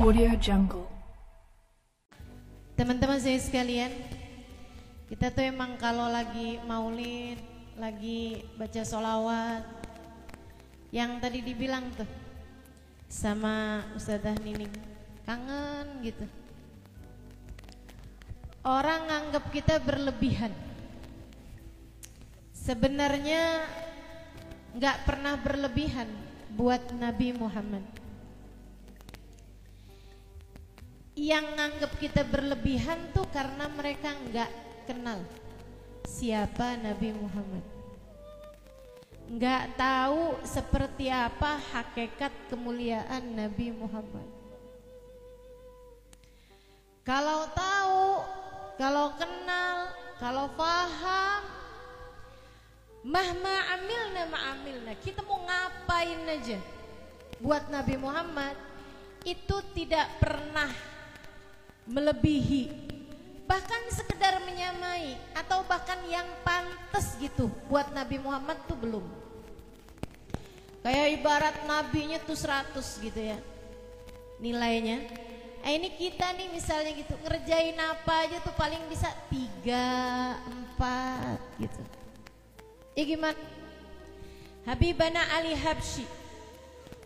Audio Jungle. Teman-teman saya sekalian, kita tuh emang kalau lagi maulid, lagi baca sholawat, yang tadi dibilang tuh sama Ustadzah Nining, kangen gitu. Orang nganggap kita berlebihan. Sebenarnya nggak pernah berlebihan buat Nabi Muhammad. Yang nganggap kita berlebihan tuh karena mereka nggak kenal siapa Nabi Muhammad, nggak tahu seperti apa hakikat kemuliaan Nabi Muhammad. Kalau tahu, kalau kenal, kalau paham, mahma amilna, kita mau ngapain aja buat Nabi Muhammad, itu tidak pernah melebihi, bahkan sekedar menyamai atau bahkan yang pantas gitu buat Nabi Muhammad tuh belum. Kayak ibarat nabinya tuh 100 gitu ya nilainya. Ini kita nih misalnya gitu ngerjain apa aja tuh paling bisa 3, 4 gitu. Ya gimana? Habibana Ali Habsyi,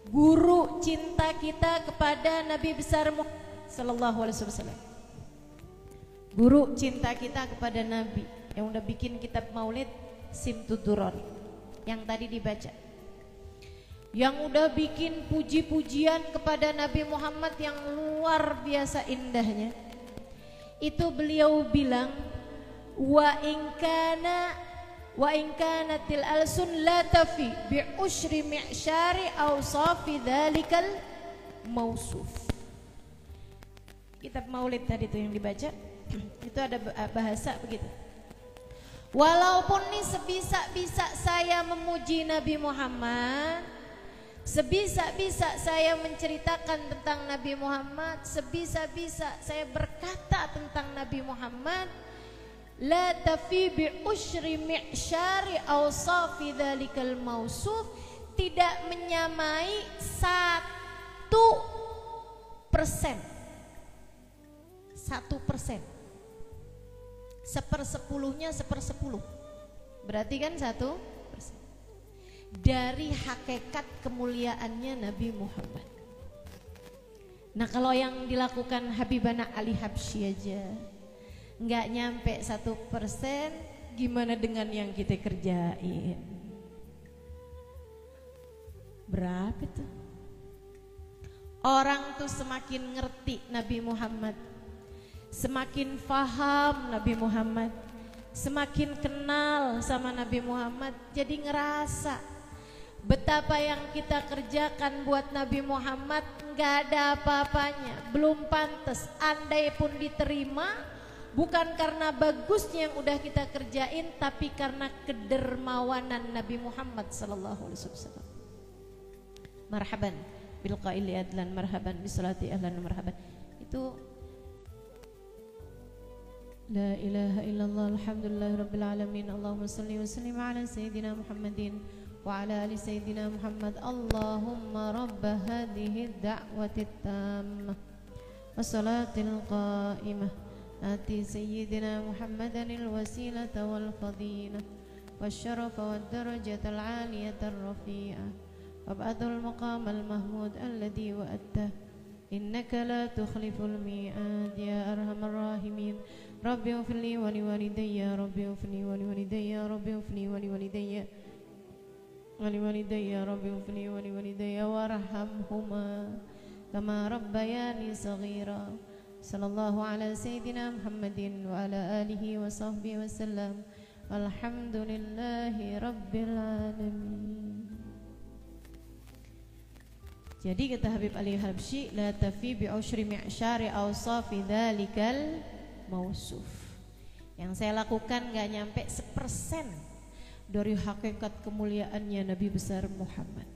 guru cinta kita kepada Nabi besar Muhammad Sallallahu Alaihi Wasallam, guru cinta kita kepada Nabi yang udah bikin kitab Maulid Simtuduron yang tadi dibaca, yang udah bikin puji-pujian kepada Nabi Muhammad yang luar biasa indahnya. Itu beliau bilang, wa in kanatil alsun la tafi bi usyri mi'syari awsafi dzalikal mausuf. Kitab Maulid tadi itu yang dibaca itu ada bahasa begitu. Walaupun nih sebisa-bisa saya memuji Nabi Muhammad, sebisa-bisa saya menceritakan tentang Nabi Muhammad, sebisa-bisa saya berkata tentang Nabi Muhammad, la tafi bi usyri mi'syari awsafi dzalikal mausuf, tidak menyamai 1%. 1%, 1/10-nya 1/10, berarti kan 1% dari hakikat kemuliaannya Nabi Muhammad. Nah kalau yang dilakukan Habibana Ali Habsyi aja nggak nyampe 1%, gimana dengan yang kita kerjain? Berapa tuh? Orang tuh semakin ngerti Nabi Muhammad, semakin faham Nabi Muhammad, semakin kenal sama Nabi Muhammad, jadi ngerasa betapa yang kita kerjakan buat Nabi Muhammad nggak ada apa-apanya, belum pantas. Andai pun diterima, bukan karena bagusnya yang udah kita kerjain, tapi karena kedermawanan Nabi Muhammad Sallallahu Alaihi Wasallam. Marhaban bil qaili adlan, marhaban bisolati ahlan, marhaban. Itu la ilaha illallah, alhamdulillah rabbil alamin, Allahumma salli wa sallim ala sayyidina Muhammadin wa ala ali sayyidina Muhammad. Allahumma rabba hadhihi ad-da'wati at-tammah was-salatil qa'imah ati sayyidina Muhammadan al-wasilata wal fadilah wasyarafa wad-darajata al-'aliyata ar-rafi'ah wab'athul maqamal mahmud alladhi wa'adtah innaka la tukhliful mi'ad ya arhamar rahimin. Rabbi ufli wa liwalidayya, Rabbi ufli wa liwalidayya, Rabbi ufli wa liwalidayya, Rabbi ufli wa liwalidayya warhamhuma kama rabbayani saghira. Sallallahu ala sayyidina Muhammadin wa ala alihi wa sahbihi wa sallam. Alhamdulillahi rabbil alamin. Jadi kata Habib Ali Habsyi, la tafi bi usyri mi'syari awsafi dzalikal mausuf. Yang saya lakukan gak nyampe 1% dari hakikat kemuliaannya Nabi besar Muhammad.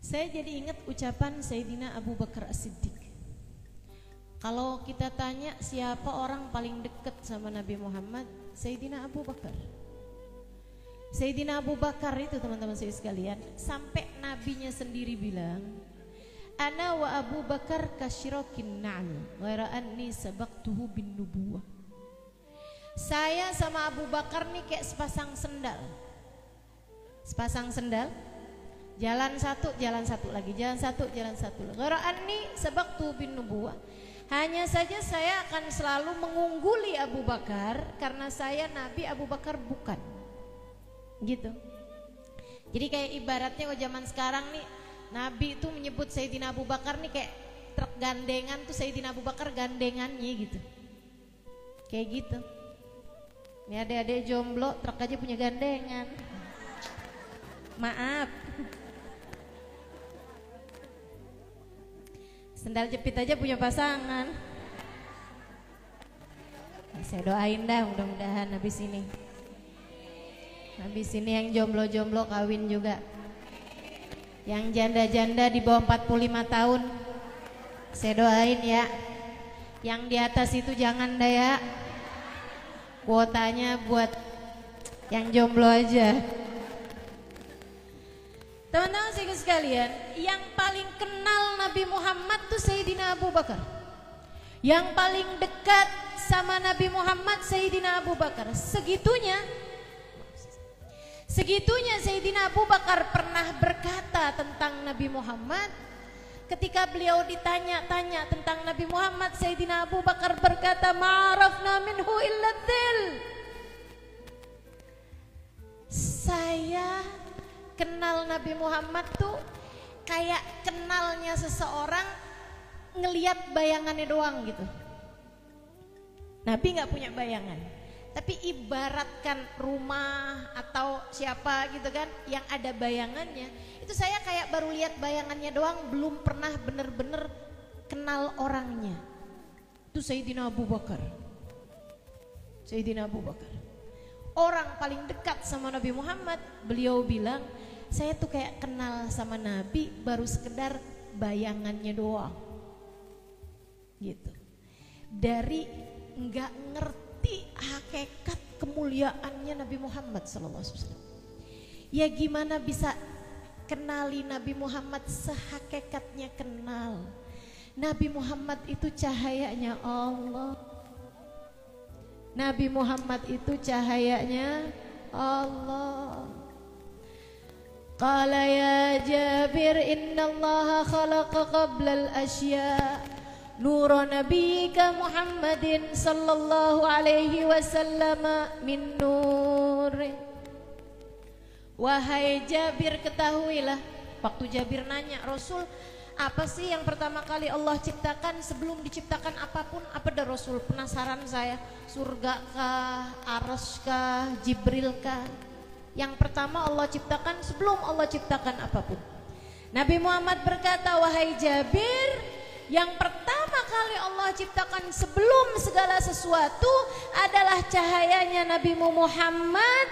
Saya jadi ingat ucapan Sayyidina Abu Bakar As-Siddiq. Kalau kita tanya siapa orang paling dekat sama Nabi Muhammad, Sayyidina Abu Bakar. Sayyidina Abu Bakar itu teman-teman saya sekalian, sampai nabinya sendiri bilang, ana wa Abu Bakar kasyirakin na'al ghaira anni sabaqtuhu bin nubuwah. Saya sama Abu Bakar nih kayak sepasang sendal. Sepasang sendal, jalan satu lagi, jalan satu lagi. Ghaira anni sabaqtuhu bin nubuwah. Hanya saja saya akan selalu mengungguli Abu Bakar karena saya Nabi, Abu Bakar bukan. Gitu. Jadi kayak ibaratnya kalau zaman sekarang nih, Nabi itu menyebut Sayyidina Abu Bakar nih kayak truk gandengan tuh, Sayyidina Abu Bakar gandengannya gitu. Kayak gitu. Ini adik-adik jomblo, truk aja punya gandengan. Maaf. Sendal jepit aja punya pasangan. Saya doain dah mudah-mudahan habis ini. Habis ini yang jomblo-jomblo kawin juga. Yang janda-janda di bawah 45 tahun, saya doain ya. Yang di atas itu jangan dah ya. Kuotanya buat yang jomblo aja. Teman-teman sekalian, yang paling kenal Nabi Muhammad tuh Sayyidina Abu Bakar. Yang paling dekat sama Nabi Muhammad Sayyidina Abu Bakar. Segitunya Sayyidina Abu Bakar pernah berkata tentang Nabi Muhammad. Ketika beliau ditanya-tanya tentang Nabi Muhammad, Sayyidina Abu Bakar berkata, ma'arafna minhu illa dzil. Saya kenal Nabi Muhammad tuh kayak kenalnya seseorang ngeliat bayangannya doang gitu. Nabi gak punya bayangan, tapi ibaratkan rumah atau siapa gitu kan yang ada bayangannya, itu saya kayak baru lihat bayangannya doang, belum pernah bener-bener kenal orangnya. Itu Sayyidina Abu Bakar. Sayyidina Abu Bakar, orang paling dekat sama Nabi Muhammad. Beliau bilang, saya tuh kayak kenal sama Nabi baru sekedar bayangannya doang gitu. Dari nggak ngerti hakikat kemuliaannya Nabi Muhammad SAW. Ya gimana bisa kenali Nabi Muhammad sehakikatnya kenal. Nabi Muhammad itu cahayanya Allah. Nabi Muhammad itu cahayanya Allah. Qala ya Jabir innallaha khalaqa qablal asya nura nabiyyika Muhammadin sallallahu alaihi wasallam min nur. Wahai Jabir, ketahuilah. Waktu Jabir nanya, Rasul, apa sih yang pertama kali Allah ciptakan sebelum diciptakan apapun? Apa dah Rasul? Penasaran saya. Surga kah, arsy kah, Jibril kah? Yang pertama Allah ciptakan sebelum Allah ciptakan apapun. Nabi Muhammad berkata, wahai Jabir, yang pertama kali Allah ciptakan sebelum segala sesuatu adalah cahayanya Nabi Muhammad.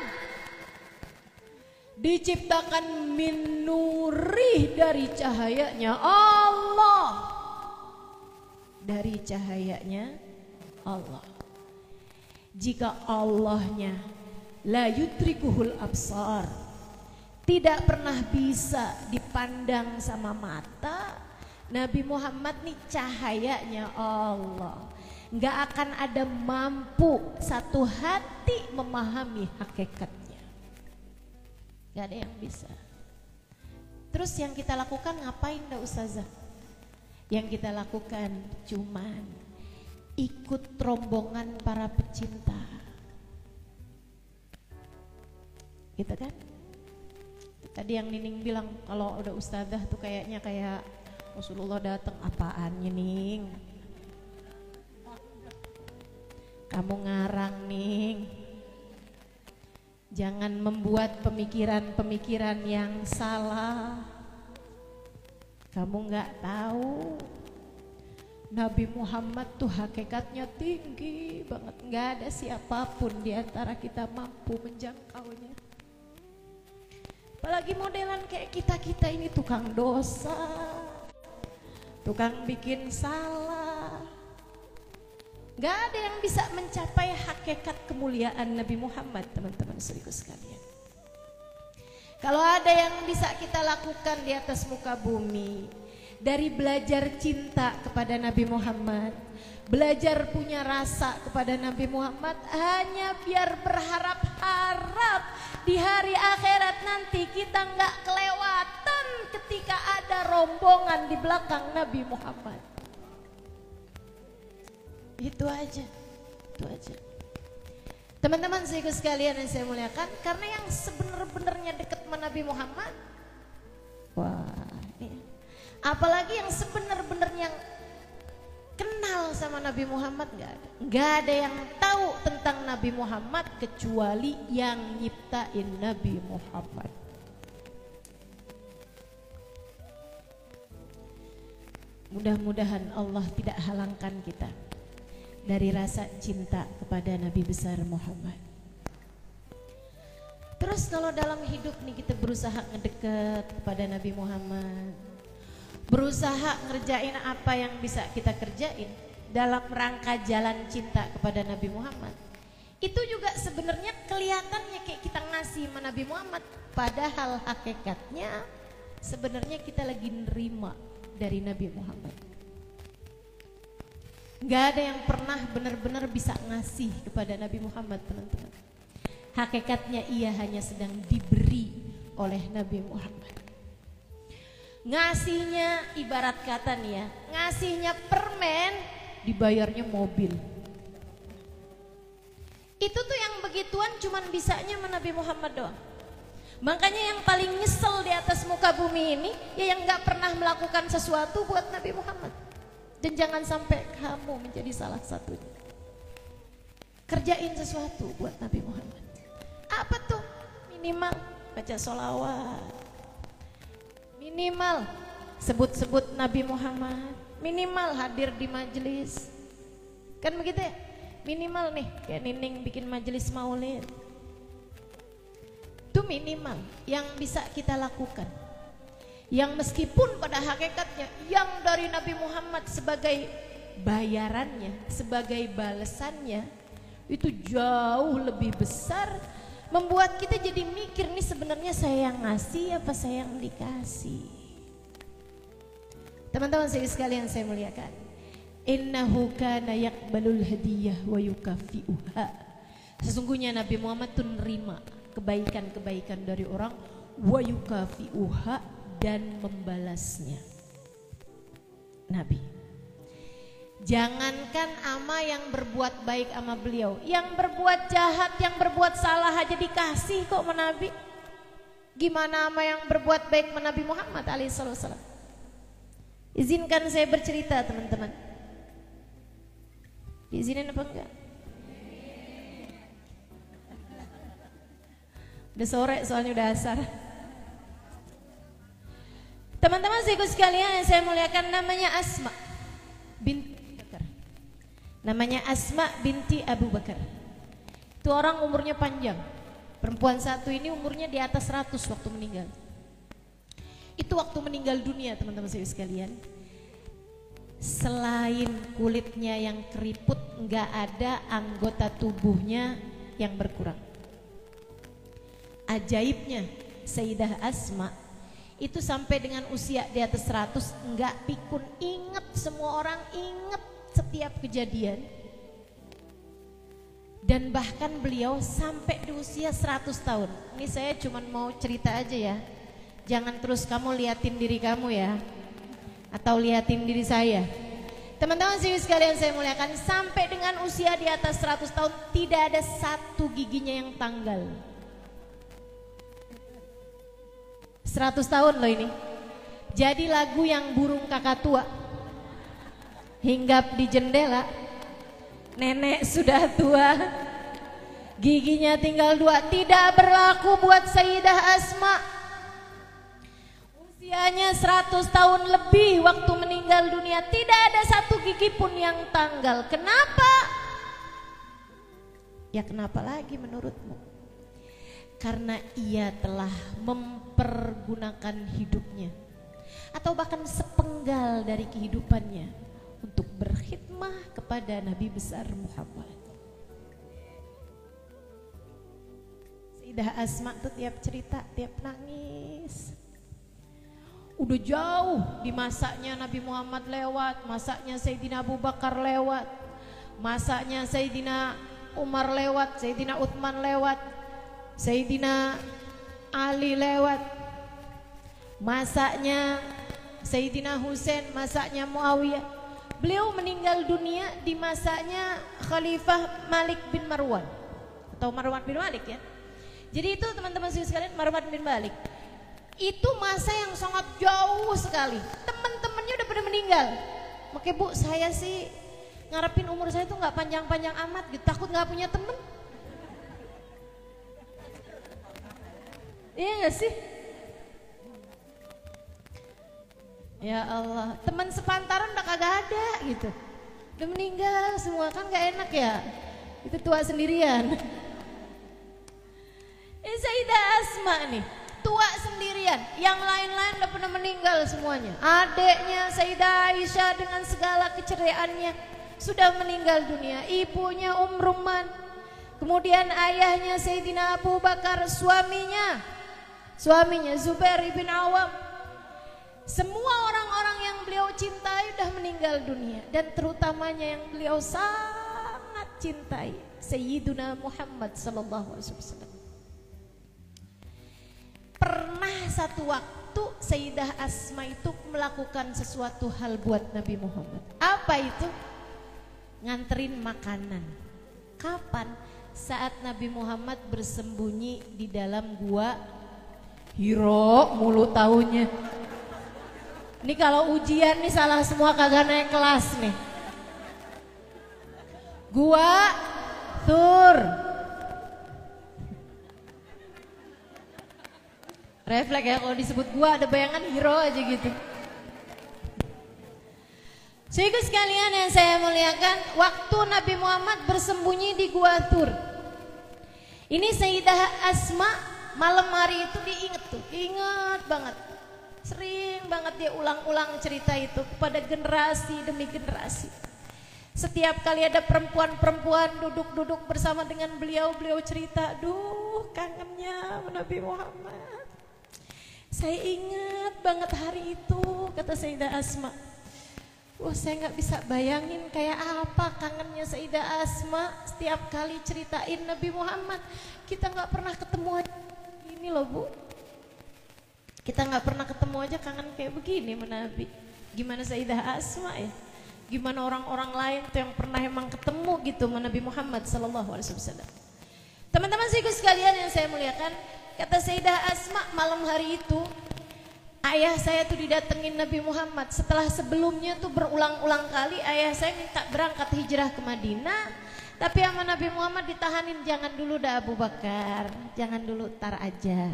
Diciptakan min nurih, dari cahayanya Allah. Dari cahayanya Allah. Jika Allahnya la yudrikuhul absar, tidak pernah bisa dipandang sama mata, Nabi Muhammad nih cahayanya Allah. Nggak akan ada mampu satu hati memahami hakikatnya. Nggak ada yang bisa. Terus yang kita lakukan ngapain dah Ustazah? Yang kita lakukan cuman ikut rombongan para pecinta. Gitu kan? Tadi yang Nining bilang kalau udah ustazah tuh kayaknya kayak Rasulullah datang. Apaan Nining? Kamu ngarang Ning. Jangan membuat pemikiran-pemikiran yang salah. Kamu nggak tahu Nabi Muhammad tuh hakikatnya tinggi banget. Nggak ada siapapun di antara kita mampu menjangkaunya. Apalagi modelan kayak kita-kita ini tukang dosa, tukang bikin salah. Gak ada yang bisa mencapai hakikat kemuliaan Nabi Muhammad, teman-teman saudaraku sekalian. Kalau ada yang bisa kita lakukan di atas muka bumi, dari belajar cinta kepada Nabi Muhammad, belajar punya rasa kepada Nabi Muhammad, hanya biar berharap-harap di hari akhirat nanti kita nggak kelewatan ketika ada rombongan di belakang Nabi Muhammad. Itu aja, itu aja. Teman-teman saya sekalian yang saya muliakan, karena yang sebenar-benarnya dekat sama Nabi Muhammad, wah, ini. Apalagi yang sebenar-benarnya kenal sama Nabi Muhammad, nggak ada yang tahu tentang Nabi Muhammad kecuali yang nyiptain Nabi Muhammad. Mudah-mudahan Allah tidak halangkan kita dari rasa cinta kepada Nabi besar Muhammad. Terus kalau dalam hidup nih kita berusaha ngedeket kepada Nabi Muhammad, berusaha ngerjain apa yang bisa kita kerjain dalam rangka jalan cinta kepada Nabi Muhammad, itu juga sebenarnya kelihatannya kayak kita ngasih sama Nabi Muhammad, padahal hakikatnya sebenarnya kita lagi nerima dari Nabi Muhammad. Gak ada yang pernah benar-benar bisa ngasih kepada Nabi Muhammad, teman-teman. Hakikatnya ia hanya sedang diberi oleh Nabi Muhammad. Ngasihnya ibarat kata nih ya, ngasihnya permen, dibayarnya mobil. Itu tuh yang begituan cuman bisanya sama Nabi Muhammad doang. Makanya yang paling nyesel di atas muka bumi ini ya yang gak pernah melakukan sesuatu buat Nabi Muhammad. Dan jangan sampai kamu menjadi salah satunya. Kerjain sesuatu buat Nabi Muhammad. Apa tuh? Minimal baca sholawat, minimal sebut-sebut Nabi Muhammad, minimal hadir di majelis. Kan begitu ya? Minimal nih kayak Nining bikin majelis maulid. Itu minimal yang bisa kita lakukan. Yang meskipun pada hakikatnya yang dari Nabi Muhammad sebagai bayarannya, sebagai balasannya itu jauh lebih besar, membuat kita jadi mikir nih sebenarnya saya yang ngasih apa saya yang dikasih. Teman-teman sekalian saya muliakan, innahu kana yaqbalul hadiyah wa yukafi'uha. Sesungguhnya Nabi Muhammad tuh nerima kebaikan-kebaikan dari orang, wa yukafi'uha, dan membalasnya. Nabi, jangankan ama yang berbuat baik sama beliau, yang berbuat jahat, yang berbuat salah aja dikasih kok sama Nabi. Gimana ama yang berbuat baik sama Nabi Muhammad alaihissalam? Izinkan saya bercerita, teman-teman. Diizinin apa enggak? Udah sore soalnya, udah asar. Teman-teman sekalian yang saya muliakan, namanya Asma binti Bakar. Namanya Asma binti Abu Bakar. Itu orang umurnya panjang. Perempuan satu ini umurnya di atas 100 waktu meninggal. Itu waktu meninggal dunia, teman-teman sekalian. Selain kulitnya yang keriput, nggak ada anggota tubuhnya yang berkurang. Ajaibnya Sayyidah Asma itu sampai dengan usia di atas 100 enggak pikun, ingat, semua orang ingat setiap kejadian. Dan bahkan beliau sampai di usia 100 tahun. Ini saya cuma mau cerita aja ya. Jangan terus kamu liatin diri kamu ya, atau liatin diri saya. Teman-teman sekalian saya muliakan, sampai dengan usia di atas 100 tahun tidak ada satu giginya yang tanggal. 100 tahun loh ini. Jadi lagu yang burung kakak tua hinggap di jendela, nenek sudah tua, giginya tinggal 2, tidak berlaku buat Sayyidah Asma. Usianya 100 tahun lebih waktu meninggal dunia, tidak ada satu gigi pun yang tanggal. Kenapa? Ya kenapa lagi menurutmu? Karena ia telah mempergunakan hidupnya atau bahkan sepenggal dari kehidupannya untuk berkhidmah kepada Nabi besar Muhammad. Sayyidah Asma tuh tiap cerita, tiap nangis. Udah jauh di masanya Nabi Muhammad lewat, masanya Sayyidina Abu Bakar lewat, masanya Sayyidina Umar lewat, Sayyidina Utsman lewat, Sayyidina Ali lewat, masanya Sayyidina Husain, masanya Muawiyah. Beliau meninggal dunia di masanya Khalifah Malik bin Marwan atau Marwan bin Malik ya. Jadi itu teman-teman sekalian, Marwan bin Malik itu masa yang sangat jauh sekali. Teman-temannya udah pada meninggal. Makanya Bu, saya sih ngarepin umur saya tuh nggak panjang-panjang amat gitu, takut nggak punya temen. Iya nggak sih? Ya Allah, teman sepantaran udah kagak ada gitu, udah meninggal semua, kan nggak enak ya, itu tua sendirian. Sayyidah Asma nih tua sendirian, yang lain-lain udah pernah meninggal semuanya. Adeknya Sayyidah Aisyah dengan segala keceriaannya sudah meninggal dunia, ibunya Rumman, kemudian ayahnya Sayyidina Abu Bakar, suaminya Zubair bin Awam. Semua orang-orang yang beliau cintai udah meninggal dunia, dan terutamanya yang beliau sangat cintai, Sayyiduna Muhammad sallallahu alaihi wasallam. Pernah satu waktu Sayyidah Asma itu melakukan sesuatu hal buat Nabi Muhammad. Apa itu? Nganterin makanan. Kapan? Saat Nabi Muhammad bersembunyi di dalam gua Hiro, mulu tahunnya. Ini kalau ujian nih salah semua, kagak naik kelas nih. Gua Thur. Refleks ya kalau disebut gua, ada bayangan Hiro aja gitu. Sehingga sekalian yang saya muliakan, waktu Nabi Muhammad bersembunyi di gua Thur, ini Sayyidah Asma malam hari itu diinget tuh, ingat banget. Sering banget dia ulang-ulang cerita itu kepada generasi demi generasi. Setiap kali ada perempuan-perempuan duduk-duduk bersama dengan beliau, beliau cerita, duh kangennya Nabi Muhammad. Saya ingat banget hari itu, kata Sayyidah Asma. Wah, saya nggak bisa bayangin kayak apa kangennya Sayyidah Asma setiap kali ceritain Nabi Muhammad. Kita nggak pernah ketemu aja ini loh Bu. Kita nggak pernah ketemu aja kangen kayak begini sama Nabi. Gimana Sayyidah Asma ya? Gimana orang-orang lain tuh yang pernah emang ketemu gitu sama Nabi Muhammad sallallahu alaihi wasallam. Teman-teman sekalian yang saya muliakan, kata Sayyidah Asma, malam hari itu ayah saya tuh didatengin Nabi Muhammad. Setelah sebelumnya tuh berulang-ulang kali ayah saya minta berangkat hijrah ke Madinah, tapi sama Nabi Muhammad ditahanin, jangan dulu dah Abu Bakar, jangan dulu, tar aja.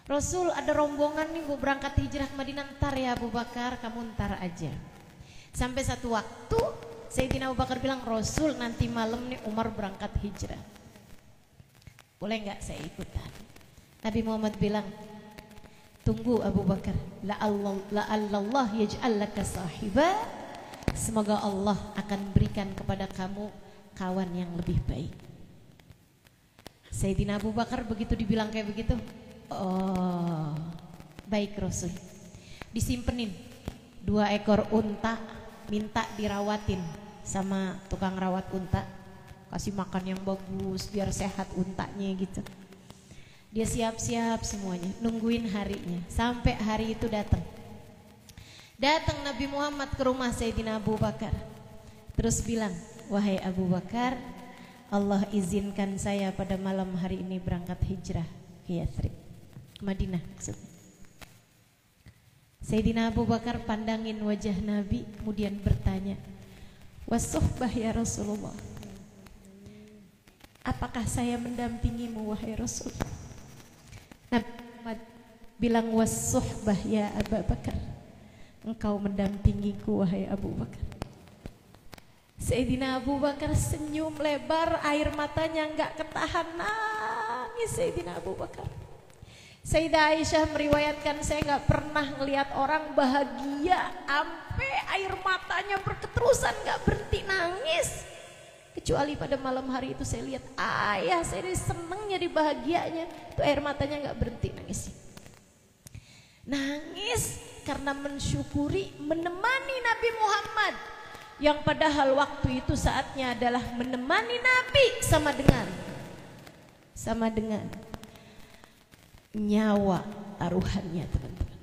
Rasul ada rombongan nih mau berangkat hijrah ke Madinah, ntar ya Abu Bakar, kamu ntar aja. Sampai satu waktu Sayyidina Abu Bakar bilang, Rasul nanti malam nih Umar berangkat hijrah, boleh nggak saya ikutan? Nabi Muhammad bilang, tunggu Abu Bakar, la'allallah yaj'al laka sahiba, semoga Allah akan berikan kepada kamu kawan yang lebih baik. Sayyidina Abu Bakar begitu dibilang kayak begitu, oh baik Rasul. Disimpenin 2 ekor unta, minta dirawatin sama tukang rawat unta, kasih makan yang bagus biar sehat untanya gitu. Dia siap-siap semuanya, nungguin harinya. Sampai hari itu datang. Datang Nabi Muhammad ke rumah Sayyidina Abu Bakar. Terus bilang, wahai Abu Bakar, Allah izinkan saya pada malam hari ini berangkat hijrah ke Yathrib, ke Madinah maksudnya. Sayyidina Abu Bakar pandangin wajah Nabi, kemudian bertanya, wasuhbah ya Rasulullah, apakah saya mendampingimu wahai Rasul? Nabi Muhammad bilang, wasuhbah ya Abu Bakar, engkau mendampingiku wahai Abu Bakar. Sayyidina Abu Bakar senyum lebar, air matanya enggak ketahan, nangis Sayyidina Abu Bakar. Sayyidah Aisyah meriwayatkan, saya enggak pernah ngelihat orang bahagia sampai air matanya berketerusan enggak berhenti nangis. Kecuali pada malam hari itu saya lihat ayah saya ini senengnya, di bahagianya, itu air matanya nggak berhenti nangis. Nangis karena mensyukuri menemani Nabi Muhammad, yang padahal waktu itu saatnya adalah menemani Nabi sama dengan nyawa taruhannya, teman-teman.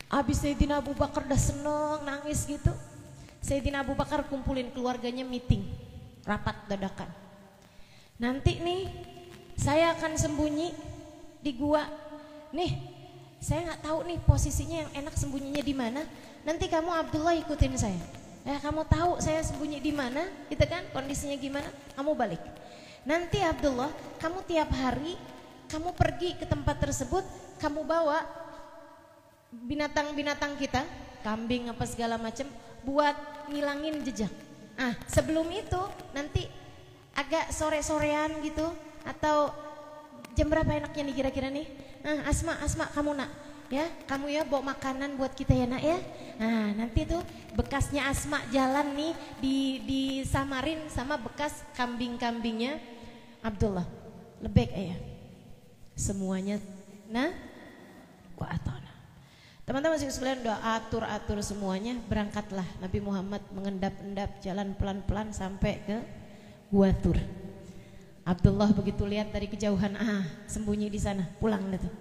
Habis Sayyidina Abu Bakar udah seneng nangis gitu, Sayyidina Abu Bakar kumpulin keluarganya, meeting, rapat dadakan. Nanti nih saya akan sembunyi di gua. Nih, saya nggak tahu nih posisinya yang enak sembunyinya di mana. Nanti kamu Abdullah ikutin saya. Ya, kamu tahu saya sembunyi di mana, gitu kan? Kondisinya gimana? Kamu balik. Nanti Abdullah, kamu tiap hari kamu pergi ke tempat tersebut, kamu bawa binatang-binatang kita, kambing apa segala macam, buat ngilangin jejak. Sebelum itu nanti agak sore-sorean gitu, atau jam berapa enaknya nih kira-kira nih? Asma kamu nak, ya kamu ya bawa makanan buat kita ya nak ya. Nanti tuh bekasnya Asma jalan nih disamarin sama bekas kambing-kambingnya Abdullah. Lebek ayah. Semuanya wa atona. Teman-teman sekalian udah atur semuanya, berangkatlah Nabi Muhammad mengendap-endap jalan pelan-pelan sampai ke Gua Tur. Abdullah begitu lihat dari kejauhan, sembunyi di sana, pulang deh tuh.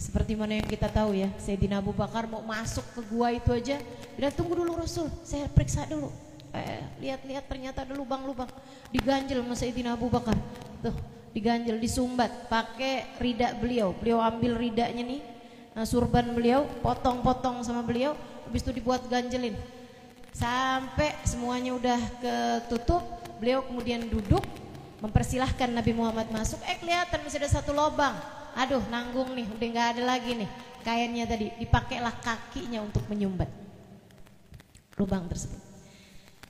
Seperti mana yang kita tahu ya, Sayyidina Abu Bakar mau masuk ke gua itu aja, udah tunggu dulu Rasul, saya periksa dulu. Lihat-lihat ternyata ada lubang-lubang, diganjel sama Sayyidina Abu Bakar. Tuh, diganjel, disumbat pakai rida beliau ambil ridanya nih, surban beliau, potong-potong sama beliau, habis itu dibuat ganjelin sampai semuanya udah ketutup. Beliau kemudian duduk mempersilahkan Nabi Muhammad masuk. Kelihatan masih ada satu lubang. Aduh, nanggung nih, udah nggak ada lagi nih kainnya tadi, dipakailah kakinya untuk menyumbat lubang tersebut.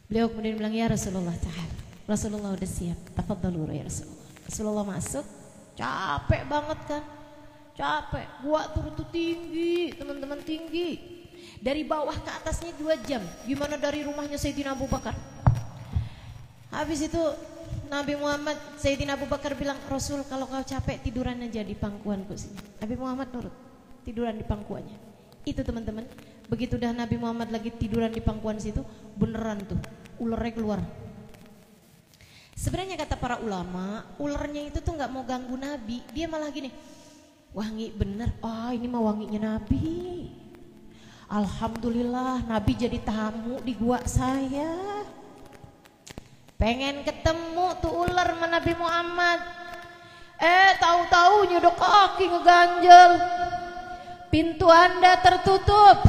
Beliau kemudian bilang, ya Rasulullah, Rasulullah udah siap, tafadhalu ya Rasulullah. Rasulullah masuk, capek banget kan, capek. Gua Tur itu tinggi, teman-teman, tinggi. Dari bawah ke atasnya 2 jam. Gimana dari rumahnya Sayyidina Abu Bakar? Habis itu Nabi Muhammad, Sayyidina Abu Bakar bilang, Rasul kalau kau capek tiduran aja di pangkuanku sini. Nabi Muhammad nurut, tiduran di pangkuannya. Itu teman-teman, begitu dah Nabi Muhammad lagi tiduran di pangkuan situ, beneran tuh ulernya keluar. Sebenarnya kata para ulama, ulernya itu tuh nggak mau ganggu Nabi, dia malah gini, wangi bener, ini mah wanginya Nabi. Alhamdulillah Nabi jadi tamu di gua saya. Pengen ketemu tuh ular sama Nabi Muhammad. Tahu-tahu nyodok kaki ngeganjel. Pintu Anda tertutup.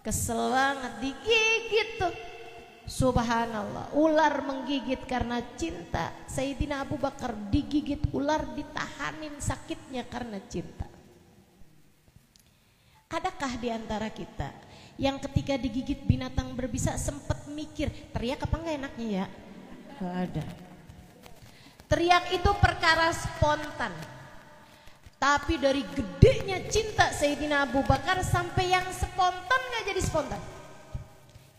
Kesel banget, digigit tuh. Subhanallah, ular menggigit karena cinta. Sayyidina Abu Bakar digigit ular, ditahanin sakitnya karena cinta. Adakah di antara kita yang ketika digigit binatang berbisa sempat mikir teriak apa enggak enaknya ya? Gak ada. Teriak itu perkara spontan. Tapi dari gedenya cinta Sayyidina Abu Bakar sampai yang spontan gak jadi spontan.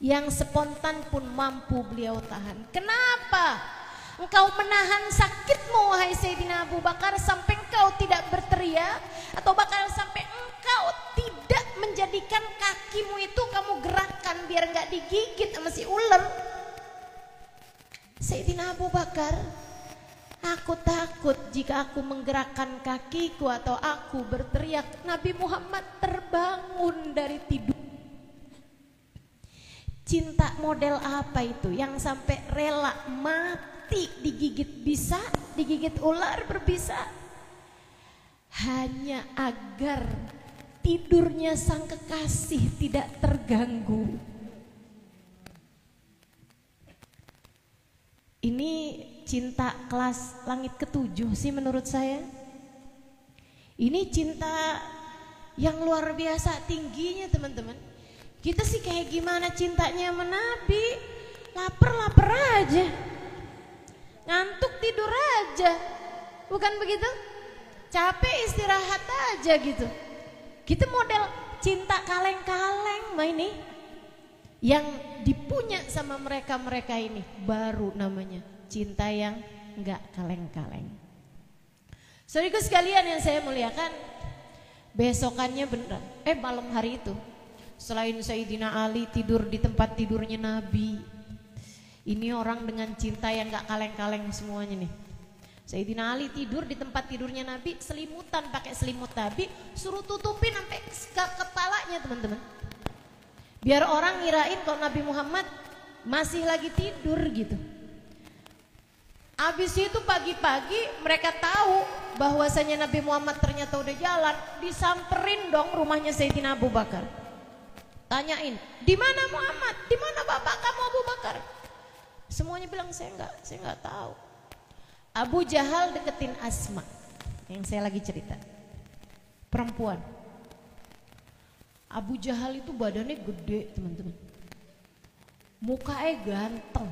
Yang spontan pun mampu beliau tahan. Kenapa? Engkau menahan sakitmu wahai Sayyidina Abu Bakar sampai engkau tidak berteriak, atau bahkan sampai engkau tidak menjadikan kakimu itu kamu gerakkan biar nggak digigit sama si ular. Sayyidina Abu Bakar, aku takut jika aku menggerakkan kakiku atau aku berteriak, Nabi Muhammad terbangun dari tidur. Cinta model apa itu yang sampai rela mati digigit bisa, digigit ular berbisa, hanya agar tidurnya sang kekasih tidak terganggu. Ini cinta kelas langit ke-7 sih menurut saya. Ini cinta yang luar biasa tingginya teman-teman. Kita sih kayak gimana cintanya sama Nabi, lapar aja, ngantuk tidur aja, bukan begitu? Capek istirahat aja gitu. Kita model cinta kaleng-kaleng mah ini, yang punya sama mereka-mereka ini baru namanya cinta yang enggak kaleng-kaleng. Saudaraku sekalian yang saya muliakan, besokannya beneran, malam hari itu, selain Sayyidina Ali tidur di tempat tidurnya Nabi, ini orang dengan cinta yang enggak kaleng-kaleng semuanya nih. Sayyidina Ali tidur di tempat tidurnya Nabi, selimutan, pakai selimut Nabi, suruh tutupin sampai ke kepalanya teman-teman. Biar orang ngirain kalau Nabi Muhammad masih lagi tidur gitu. Abis itu pagi-pagi mereka tahu bahwasanya Nabi Muhammad ternyata udah jalan, disamperin dong rumahnya Sayyidina Abu Bakar. Tanyain, di mana Muhammad? Di mana bapak kamu Abu Bakar? Semuanya bilang saya nggak tahu. Abu Jahal deketin Asma, yang saya lagi cerita, perempuan. Abu Jahal itu badannya gede teman-teman, mukanya ganteng.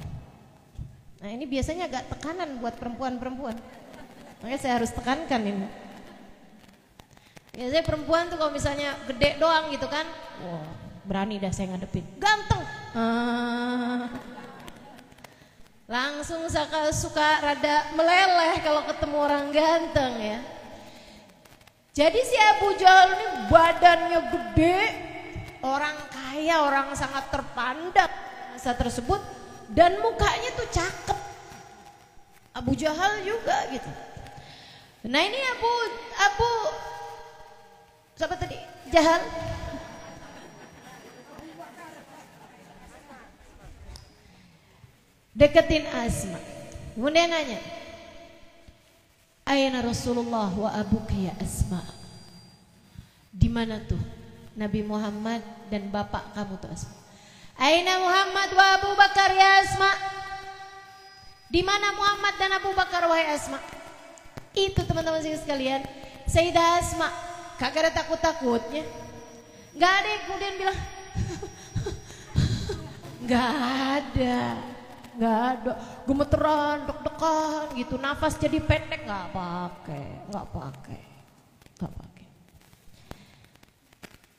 Nah ini biasanya agak tekanan buat perempuan-perempuan, makanya saya harus tekankan ini. Biasanya perempuan tuh kalau misalnya gede doang gitu kan, wah berani dah saya ngadepin, ganteng. Langsung suka rada meleleh kalau ketemu orang ganteng ya. Jadi si Abu Jahal ini badannya gede, orang kaya, orang sangat terpandang masa tersebut, dan mukanya tuh cakep. Abu Jahal juga gitu. Nah ini Abu siapa tadi? Jahal. Deketin Asma, kemudian nanya, Ayana Rasulullah wa abuka ya Asma? Di mana tuh Nabi Muhammad dan bapak kamu tuh Asma? Aina Muhammad wa Abu Bakar ya Asma? Di mana Muhammad dan Abu Bakar wahai Asma? Itu teman-teman sekalian, Sayyidah Asma kagak ada takut-takutnya. Gak ada yang kemudian bilang Gak ada, gemeteran, deg-degan gitu, nafas jadi pendek, nggak pakai.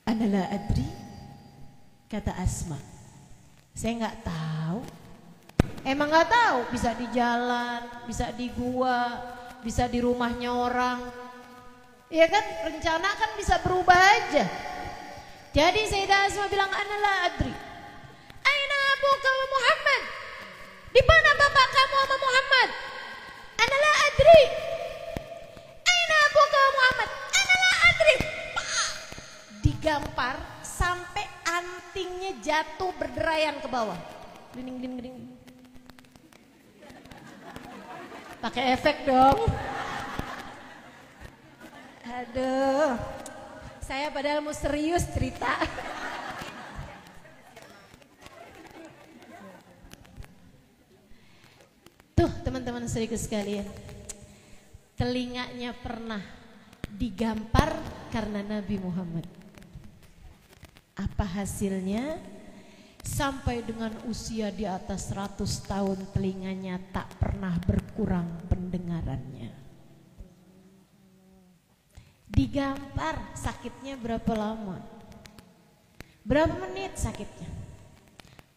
Analah adri, kata Asma, saya nggak tahu. Emang nggak tahu, bisa di jalan, bisa di gua, bisa di rumahnya orang. Ya kan, rencana kan bisa berubah aja. Jadi Sayyidah Asma bilang, analah adri, aina abuka wa Muhammad? Di mana bapak kamu sama Muhammad? Analah adri. Aina abuka wa Muhammad? Analah adri. Digampar sampai antingnya jatuh berderayan ke bawah. Gling. Pakai efek dong. Aduh, saya padahal mau serius cerita. Tuh teman-teman saudaraku sekalian, telinganya pernah digampar karena Nabi Muhammad. Apa hasilnya? Sampai dengan usia di atas 100 tahun telinganya tak pernah berkurang pendengarannya. Digampar, sakitnya berapa lama? Berapa menit sakitnya?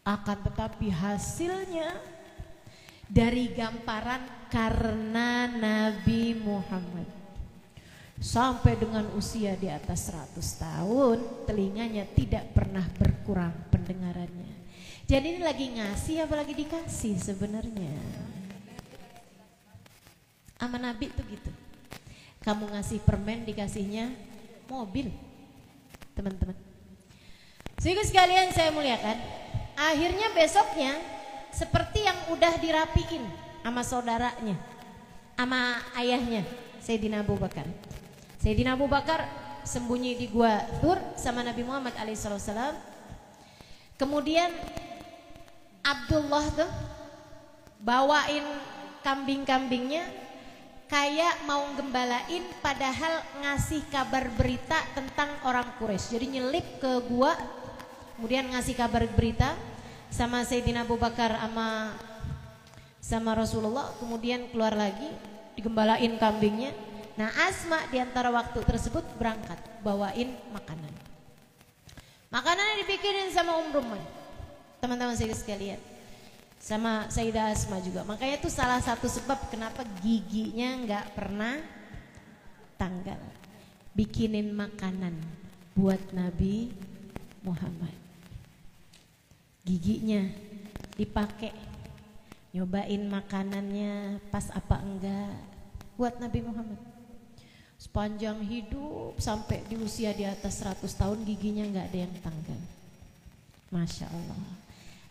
Akan tetapi hasilnya dari gamparan karena Nabi Muhammad. Sampai dengan usia di atas 100 tahun telinganya tidak pernah berkurang pendengarannya. Jadi ini lagi ngasih apa lagi dikasih sebenarnya? Sama Nabi tuh gitu. Kamu ngasih permen dikasihnya mobil, teman-teman. Saudara sekalian saya muliakan, akhirnya besoknya seperti yang udah dirapiin sama saudaranya, sama ayahnya Sayyidina Abu Bakar. Sayyidina Abu Bakar sembunyi di gua Tur sama Nabi Muhammad alaihissalam. Kemudian Abdullah tuh bawain kambing-kambingnya, kayak mau gembalain padahal ngasih kabar berita tentang orang Quraisy. Jadi nyelip ke gua, kemudian ngasih kabar berita sama Sayyidina Abu Bakar sama Rasulullah, kemudian keluar lagi digembalain kambingnya. Nah Asma diantara waktu tersebut berangkat bawain makanan. Makanannya dibikinin sama Ruman. teman-teman saya sekalian. Sama Sayyidah Asma juga. Makanya itu salah satu sebab kenapa giginya nggak pernah tanggal. Bikinin makanan buat Nabi Muhammad. Giginya dipakai, nyobain makanannya pas apa enggak buat Nabi Muhammad. Sepanjang hidup sampai di usia di atas 100 tahun giginya nggak ada yang tanggal. Masya Allah.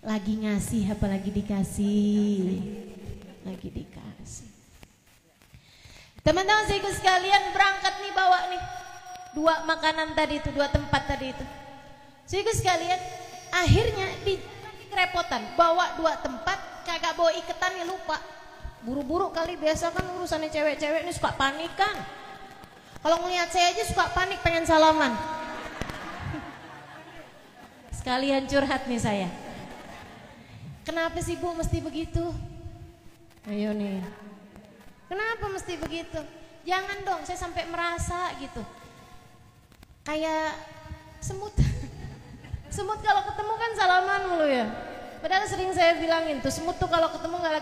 Lagi ngasih apalagi dikasih. Lagi dikasih. Teman-teman saya sekalian berangkat nih bawa nih 2 makanan tadi itu, 2 tempat tadi itu. Saya sekalian akhirnya di kerepotan bawa 2 tempat kagak bawa iketan ya lupa. Buru-buru kali, biasa kan urusannya cewek-cewek ini suka panik kan. Kalau ngelihat saya aja suka panik pengen salaman. Sekalian curhat nih saya. Kenapa sih Bu mesti begitu? Ayo nih. Kenapa mesti begitu? Jangan dong, saya sampai merasa gitu. Kayak semut. Semut kalau ketemu kan salaman mulu ya. Padahal sering saya bilangin tuh semut tuh kalau ketemu nggak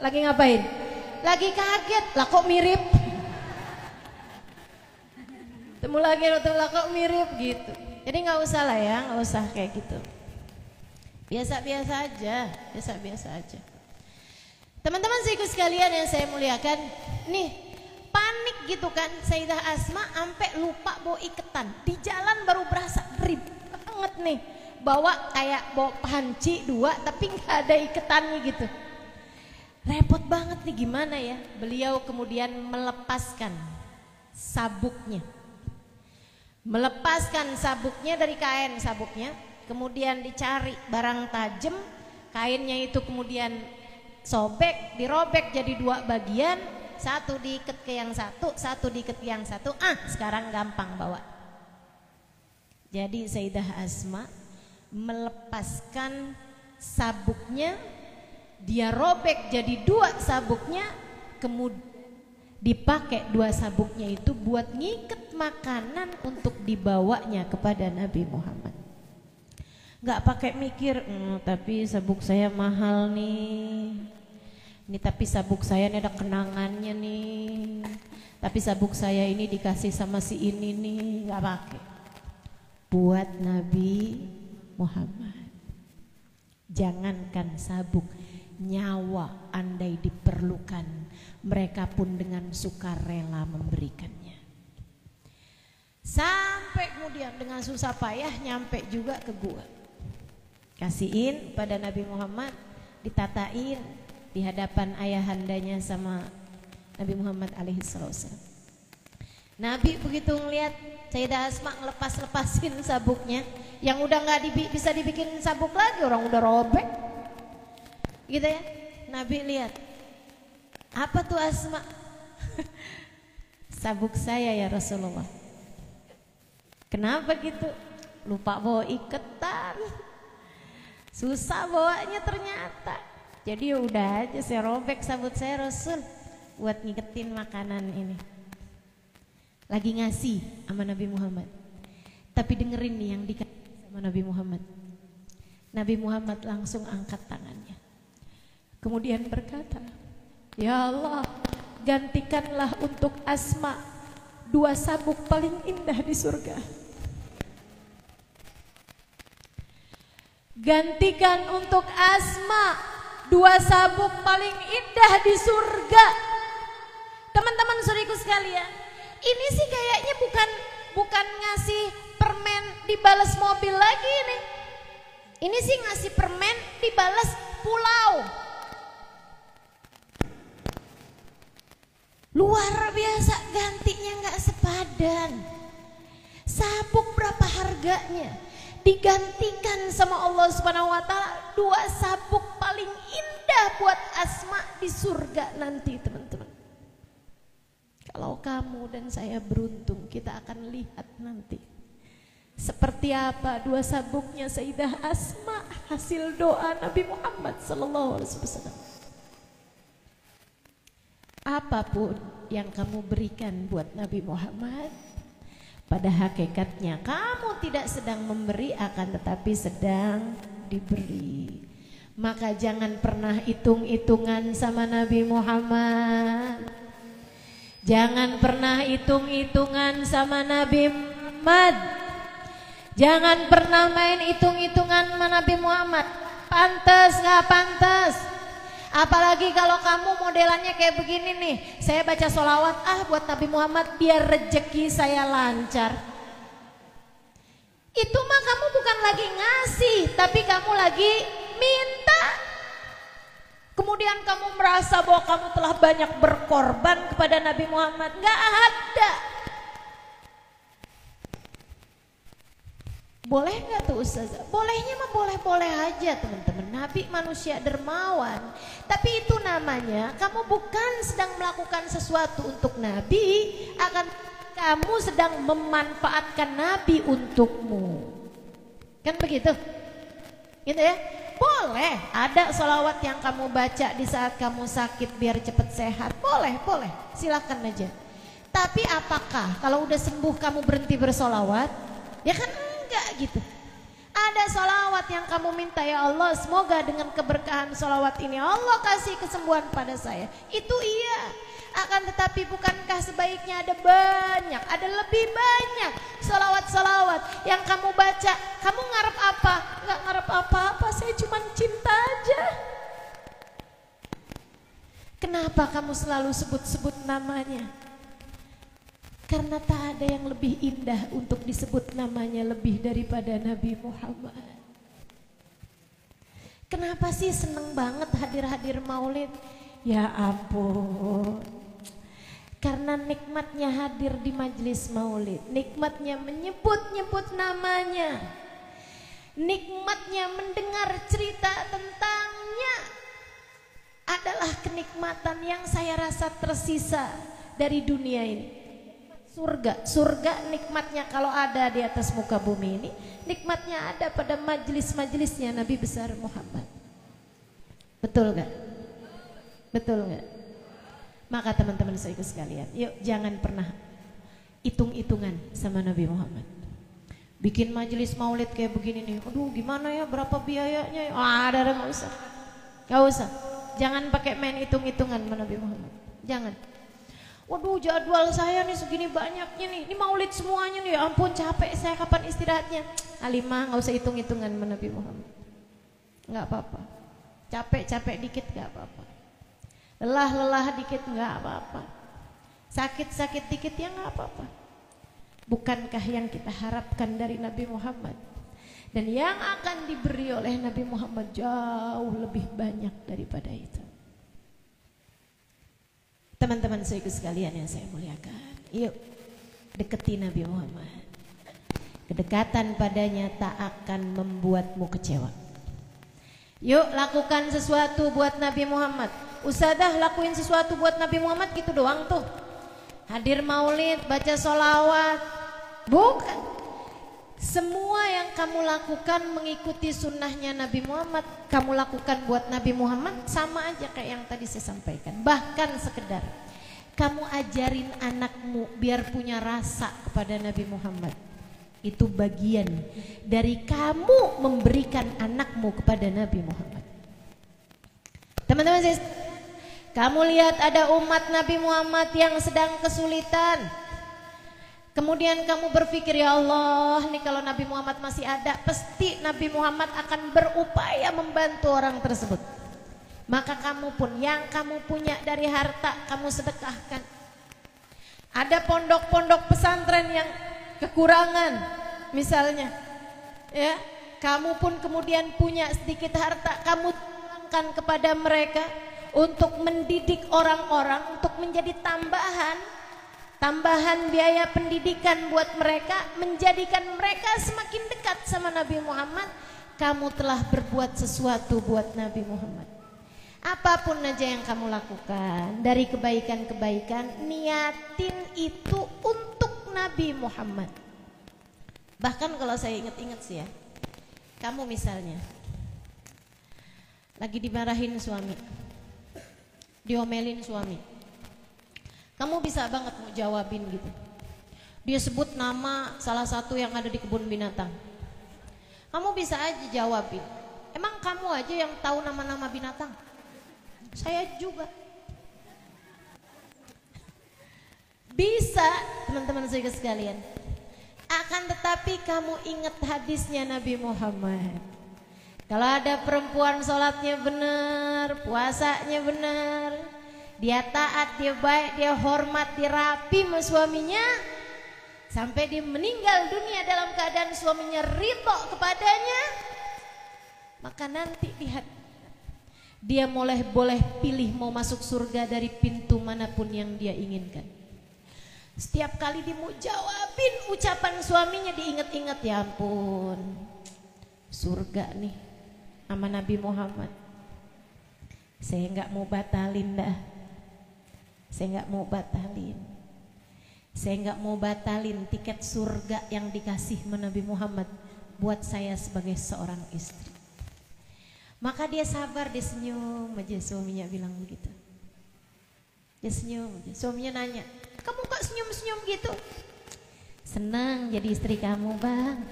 lagi ngapain? Lagi kaget. Lah kok mirip? Temu lagi lah kok mirip gitu. Jadi nggak usah lah ya, nggak usah kayak gitu. Biasa-biasa aja, biasa-biasa aja. Teman-teman saudaraku sekalian yang saya muliakan, nih panik gitu kan Sayyidah Asma sampai lupa bawa iketan. Di jalan baru berasa ribet banget nih. Bawa kayak bawa panci 2 tapi nggak ada iketannya gitu. Repot banget nih gimana ya. Beliau kemudian melepaskan sabuknya. Melepaskan sabuknya dari kain sabuknya, kemudian dicari barang tajam, kainnya itu kemudian sobek, dirobek jadi 2 bagian, satu diikat ke yang satu diikat ke yang satu. Sekarang gampang bawa. Jadi Sayyidah Asma melepaskan sabuknya, dia robek jadi 2 sabuknya, kemudian dipakai 2 sabuknya itu buat ngikat makanan untuk dibawanya kepada Nabi Muhammad. Gak pakai mikir, tapi sabuk saya mahal nih. Ini tapi sabuk saya ini ada kenangannya nih. Tapi sabuk saya ini dikasih sama si ini nih, gak pakai. Buat Nabi Muhammad. Jangankan sabuk, nyawa andai diperlukan, mereka pun dengan sukarela memberikannya. Sampai kemudian dengan susah payah nyampe juga ke gua. Kasihin pada Nabi Muhammad, ditatain di hadapan ayahandanya sama Nabi Muhammad alaihissalam. Nabi begitu ngelihat Sayyidah Asma ngelepas-lepasin sabuknya, yang udah nggak bisa dibikin sabuk lagi, orang udah robek, gitu ya. Nabi lihat, apa tuh Asma? Sabuk saya ya Rasulullah. Kenapa gitu? Lupa bawa iketan. Susah bawanya ternyata. Jadi ya udah aja saya robek sabuk saya Rasul buat ngiketin makanan ini. Lagi ngasih sama Nabi Muhammad. Tapi dengerin nih yang dikasih sama Nabi Muhammad. Nabi Muhammad langsung angkat tangannya. Kemudian berkata, "Ya Allah, gantikanlah untuk Asma 2 sabuk paling indah di surga. Gantikan untuk Asma 2 sabuk paling indah di surga." Teman-teman saudaraku sekalian, ini sih kayaknya bukan ngasih permen dibalas mobil lagi ini. Ini sih ngasih permen dibalas pulau. Luar biasa, gantinya nggak sepadan. Sabuk berapa harganya? Digantikan sama Allah Subhanahu wa taala 2 sabuk paling indah buat Asma di surga nanti, teman-teman. Kalau kamu dan saya beruntung, kita akan lihat nanti seperti apa 2 sabuknya Sayyidah Asma hasil doa Nabi Muhammad sallallahu alaihi wasallam. Apapun yang kamu berikan buat Nabi Muhammad, pada hakikatnya kamu tidak sedang memberi, akan tetapi sedang diberi. Maka jangan pernah hitung-hitungan sama Nabi Muhammad. Jangan pernah hitung-hitungan sama Nabi Muhammad. Jangan pernah main hitung-hitungan sama Nabi Muhammad. Pantes gak pantes. Apalagi kalau kamu modelannya kayak begini nih, saya baca sholawat buat Nabi Muhammad biar rezeki saya lancar. Itu mah kamu bukan lagi ngasih, tapi kamu lagi minta. Kemudian kamu merasa bahwa kamu telah banyak berkorban kepada Nabi Muhammad. Gak ada. Boleh gak tuh Ustazah? Bolehnya mah boleh-boleh aja teman-teman. Nabi manusia dermawan. Tapi itu namanya kamu bukan sedang melakukan sesuatu untuk Nabi, akan kamu sedang memanfaatkan Nabi untukmu. Kan begitu? Gitu ya? Boleh ada sholawat yang kamu baca di saat kamu sakit biar cepat sehat. Boleh, silakan aja. Tapi apakah kalau udah sembuh kamu berhenti bersolawat? Ya kan enggak gitu. Ada sholawat yang kamu minta, ya Allah semoga dengan keberkahan sholawat ini Allah kasih kesembuhan pada saya. Itu iya. Akan tetapi bukankah sebaiknya ada banyak, ada lebih banyak sholawat-sholawat yang kamu baca. Kamu ngarep apa? Enggak ngarep apa-apa, saya cuma cinta aja. Kenapa kamu selalu sebut-sebut namanya? Karena tak ada yang lebih indah untuk disebut namanya lebih daripada Nabi Muhammad. Kenapa sih seneng banget hadir-hadir maulid? Ya ampun. Karena nikmatnya hadir di majelis maulid, nikmatnya menyebut-nyebut namanya, nikmatnya mendengar cerita tentangnya adalah kenikmatan yang saya rasa tersisa dari dunia ini. Surga nikmatnya kalau ada di atas muka bumi ini, nikmatnya ada pada majelis-majelisnya Nabi besar Muhammad. Betul gak? Betul gak? Maka teman-teman saya sekalian, yuk jangan pernah hitung-hitungan sama Nabi Muhammad. Bikin majelis maulid kayak begini nih, aduh gimana ya, berapa biayanya ya? Ada gak usah. Gak usah. Jangan pakai main hitung-hitungan sama Nabi Muhammad. Jangan. Waduh jadwal saya nih segini banyaknya nih, ini maulid semuanya nih, ya ampun capek saya, kapan istirahatnya? Alimah gak usah hitung-hitungan sama Nabi Muhammad. Gak apa-apa. Capek-capek dikit gak apa-apa. Lelah-lelah dikit nggak apa-apa, sakit-sakit dikit ya nggak apa-apa. Bukankah yang kita harapkan dari Nabi Muhammad dan yang akan diberi oleh Nabi Muhammad jauh lebih banyak daripada itu. Teman-teman saya sekalian yang saya muliakan, yuk deketi Nabi Muhammad. Kedekatan padanya tak akan membuatmu kecewa. Yuk lakukan sesuatu buat Nabi Muhammad. Ustazah lakuin sesuatu buat Nabi Muhammad gitu doang tuh. Hadir maulid, baca sholawat. Bukan. Semua yang kamu lakukan mengikuti sunnahnya Nabi Muhammad, kamu lakukan buat Nabi Muhammad, sama aja kayak yang tadi saya sampaikan. Bahkan sekedar kamu ajarin anakmu biar punya rasa kepada Nabi Muhammad, itu bagian dari kamu memberikan anakmu kepada Nabi Muhammad. Teman-teman, kamu lihat ada umat Nabi Muhammad yang sedang kesulitan. Kemudian kamu berpikir, ya Allah, nih kalau Nabi Muhammad masih ada, pasti Nabi Muhammad akan berupaya membantu orang tersebut. Maka kamu pun yang kamu punya dari harta kamu sedekahkan. Ada pondok-pondok pesantren yang kekurangan misalnya, ya, kamu pun kemudian punya sedikit harta, kamu tuangkan kepada mereka untuk mendidik orang-orang, untuk menjadi tambahan biaya pendidikan buat mereka, menjadikan mereka semakin dekat sama Nabi Muhammad. Kamu telah berbuat sesuatu buat Nabi Muhammad. Apapun aja yang kamu lakukan dari kebaikan-kebaikan, niatin itu untuk Nabi Muhammad. Bahkan kalau saya ingat-ingat sih ya, kamu misalnya lagi dimarahin suami, diomelin suami, kamu bisa banget mau jawabin gitu. Dia sebut nama salah satu yang ada di kebun binatang, kamu bisa aja jawabin. Emang kamu aja yang tahu nama-nama binatang? Saya juga. Bisa, teman-teman saya sekalian. Akan tetapi kamu ingat hadisnya Nabi Muhammad. Kalau ada perempuan sholatnya benar, puasanya benar, dia taat, dia baik, dia hormat, dia rapi sama suaminya, sampai dia meninggal dunia dalam keadaan suaminya ridho kepadanya, maka nanti lihat, dia boleh pilih mau masuk surga dari pintu manapun yang dia inginkan. Setiap kali dia mau jawabin ucapan suaminya, diingat-ingat, ya ampun, surga nih sama Nabi Muhammad. Saya nggak mau batalin dah. Saya nggak mau batalin. Saya nggak mau batalin tiket surga yang dikasih Nabi Muhammad buat saya sebagai seorang istri. Maka dia sabar, dia senyum aja, suaminya bilang begitu. Dia senyum aja. Suaminya nanya, kamu kok senyum-senyum gitu? Senang jadi istri kamu, Bang.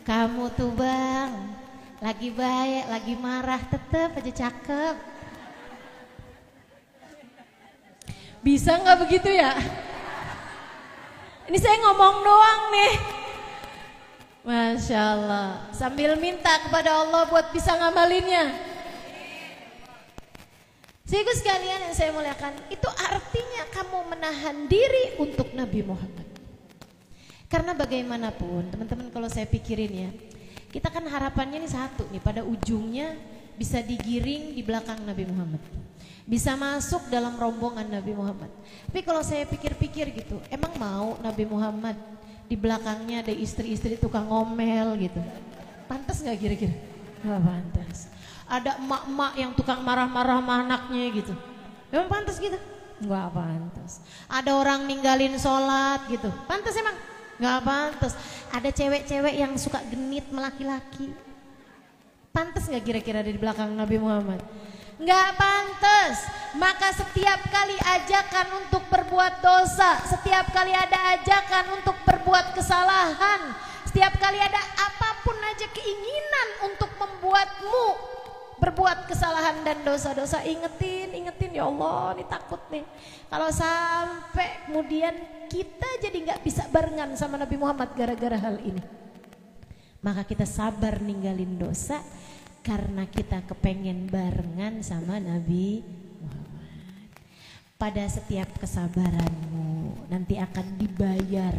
Kamu tuh, Bang, lagi baik, lagi marah, tetep aja cakep. Bisa nggak begitu ya? Ini saya ngomong doang nih. Masya Allah. Sambil minta kepada Allah buat bisa ngamalinnya. Sehingga sekalian yang saya muliakan, itu artinya kamu menahan diri untuk Nabi Muhammad. Karena bagaimanapun teman-teman, kalau saya pikirin ya, kita kan harapannya nih satu nih, pada ujungnya bisa digiring di belakang Nabi Muhammad, bisa masuk dalam rombongan Nabi Muhammad. Tapi kalau saya pikir-pikir gitu, emang mau Nabi Muhammad di belakangnya ada istri-istri tukang ngomel gitu? Pantas gak kira-kira? Gak pantas. Ada emak-emak yang tukang marah-marah sama anaknya gitu, emang pantas gitu? Gak pantas. Ada orang ninggalin sholat gitu, pantas emang? Gak pantas. Ada cewek-cewek yang suka genit melaki-laki, pantas gak kira-kira ada di belakang Nabi Muhammad? Gak pantas. Maka setiap kali ajakan untuk berbuat dosa, setiap kali ada ajakan untuk berbuat kesalahan, setiap kali ada apapun aja keinginan untuk membuatmu berbuat kesalahan dan dosa-dosa, ingetin, ya Allah, ini takut nih kalau sampai kemudian kita jadi nggak bisa barengan sama Nabi Muhammad gara-gara hal ini. Maka kita sabar ninggalin dosa karena kita kepengen barengan sama Nabi Muhammad. Pada setiap kesabaranmu nanti akan dibayar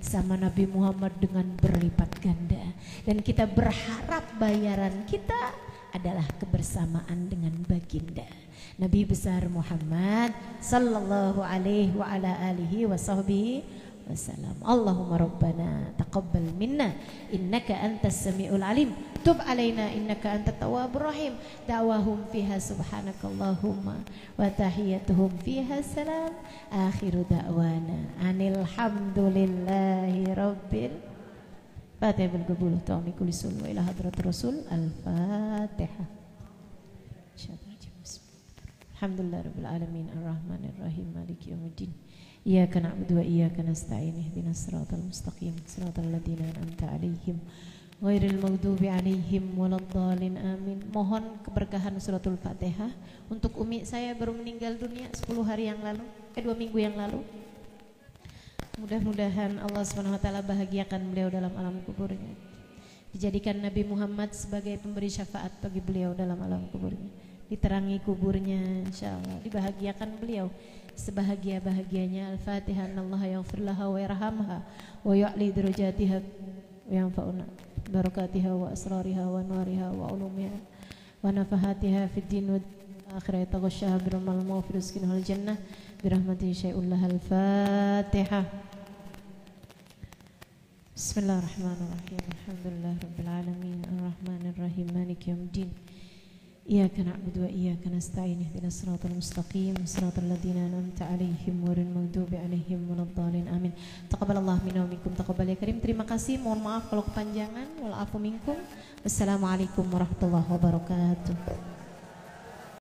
sama Nabi Muhammad dengan berlipat ganda, dan kita berharap bayaran kita adalah kebersamaan dengan baginda Nabi besar Muhammad sallallahu alaihi wa ala alihi wa sahbihi wasallam. Allahumma rabbana taqabbal minna innaka antas samiul alim, tub alaina innaka antat tawwabur rahim. Da'wahum fiha subhanakallahumma wa tahiyyatuhum fiha salam. Akhiru da'wana anil hamdulillahi rabbil Fatihah bil qabul ta'ami kulli sul wa ila hadratir rasul. Al-Fatihah. Alhamdulillah rabbil alamin arrahmanir rahim maliki yaumiddin. Iyyaka na'budu wa iyyaka nasta'in ihdinas siratal mustaqim siratal ladzina an'amta 'alaihim ghairil maghdubi 'alaihim waladdallin amin. Mohon keberkahan suratul Fatihah untuk umi saya baru meninggal dunia 10 hari yang lalu, 2 minggu yang lalu. Mudah-mudahan Allah SWT bahagiakan beliau dalam alam kuburnya, dijadikan Nabi Muhammad sebagai pemberi syafaat bagi beliau dalam alam kuburnya, diterangi kuburnya insyaallah, dibahagiakan beliau sebahagia-bahagianya. Al-Fatihah. Allah yaghfir laha wa yarhamha wa ya'li darajatiha wa yanfa'una barakatiha wa asrariha wa nuariha wa ulumiha wa nafahatiha fid din wa akhirat taghashaha birahmal maghfir rizqinal jannah birahmatihi syai'ullah. Al-Fatihah. Bismillahirrahmanirrahim. Alhamdulillah rabbil alamin arrahmanir rahim maliki yaumiddin. Iyyaka na'budu wa iyyaka nasta'in ihdinas siratal mustaqim siratal ladzina an'amta 'alaihim ghairil maghdubi 'alaihim waladdallin amin. Taqabbalallahu minna wa minkum taqabbal ya karim. Terima kasih, mohon maaf kalau kepanjangan. Wal afu minkum. Wassalamualaikum warahmatullahi wabarakatuh.